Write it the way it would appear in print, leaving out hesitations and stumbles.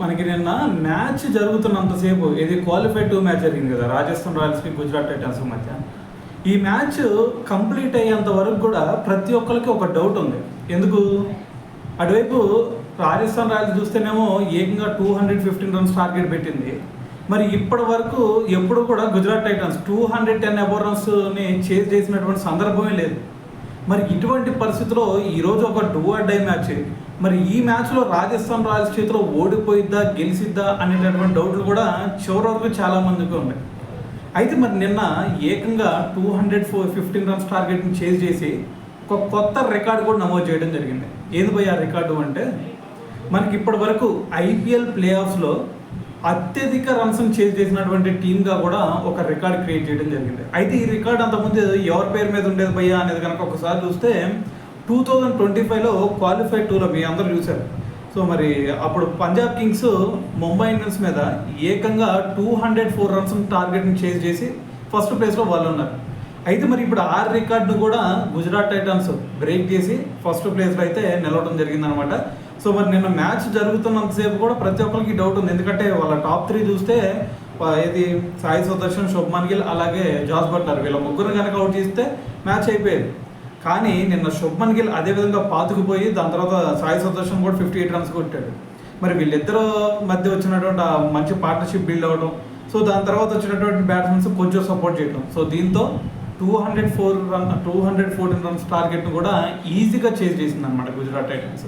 మనకి నిన్న మ్యాచ్ జరుగుతున్నంతసేపు ఇది క్వాలిఫై 2 మ్యాచ్ జరిగింది కదా, రాజస్థాన్ రాయల్స్కి గుజరాత్ టైటన్స్ మధ్య. ఈ మ్యాచ్ కంప్లీట్ అయ్యేంత వరకు కూడా ప్రతి ఒక్కరికి ఒక డౌట్ ఉంది. ఎందుకు? అటువైపు రాజస్థాన్ రాయల్స్ చూస్తేనేమో ఏకంగా 215 రన్స్ టార్గెట్ పెట్టింది. మరి ఇప్పటి వరకు ఎప్పుడు కూడా గుజరాత్ టైటన్స్ 210 అబోవ్ రన్స్ని చేజ్ చేసినటువంటి సందర్భమే లేదు. మరి ఇటువంటి పరిస్థితిలో ఈరోజు ఒక డూ ఆర్ డై మ్యాచ్. మరి ఈ మ్యాచ్లో రాజస్థాన్ రాయల్స్ చేతిలో ఓడిపోయిద్దా గెలిచిద్దా అనేటటువంటి డౌట్లు కూడా చివరి వరకు చాలామందికి ఉన్నాయి. అయితే మరి నిన్న ఏకంగా 215 రన్స్ టార్గెట్ని చేజ్ చేసి ఒక కొత్త రికార్డు కూడా నమోదు చేయడం జరిగింది. ఏది పోయి ఆ రికార్డు అంటే, మనకి ఇప్పటి వరకు ఐపీఎల్ ప్లే ఆఫ్స్లో అత్యధిక రన్స్ని చేజ్ చేసినటువంటి టీమ్గా కూడా ఒక రికార్డ్ క్రియేట్ చేయడం జరిగింది. అయితే ఈ రికార్డ్ అంతకుముందు ఎవరి పేరు మీద ఉండేది భయ్యా అనేది కనుక ఒకసారి చూస్తే 2025లో క్వాలిఫై 2లో మీ అందరూ చూశారు. సో మరి అప్పుడు పంజాబ్ కింగ్స్ ముంబై ఇండియన్స్ మీద ఏకంగా 204 రన్స్ టార్గెట్ని చేజ్ చేసి ఫస్ట్ ప్లేస్లో వాళ్ళు ఉన్నారు. అయితే మరి ఇప్పుడు ఆ రికార్డును కూడా గుజరాత్ టైటన్స్ బ్రేక్ చేసి ఫస్ట్ ప్లేస్లో అయితే నిలవడం జరిగిందనమాట. సో మరి నిన్న మ్యాచ్ జరుగుతున్నంతసేపు కూడా ప్రతి ఒక్కరికి డౌట్ ఉంది. ఎందుకంటే వాళ్ళ టాప్ 3 చూస్తే ఇది సాయి సుదర్శన్, శుభ్మన్ గిల్ అలాగే జాస్ బట్లర్, వీళ్ళ ముగ్గురు కనుక అవుట్ చేస్తే మ్యాచ్ అయిపోయేది. కానీ నిన్న శుభ్మన్ గిల్ అదేవిధంగా పాతుకుపోయి దాని తర్వాత సాయి సుదర్శన్ కూడా 58 రన్స్ కొట్టాడు. మరి వీళ్ళిద్దరు మధ్య వచ్చినటువంటి మంచి పార్ట్నర్షిప్ బిల్డ్ అవ్వడం, సో దాని తర్వాత వచ్చినటువంటి బ్యాట్స్మెన్స్ కొంచెం సపోర్ట్ చేయడం, సో దీంతో 214 రన్స్ టార్గెట్ను కూడా ఈజీగా చేజ్ చేసింది అనమాట గుజరాత్ టైటన్స్.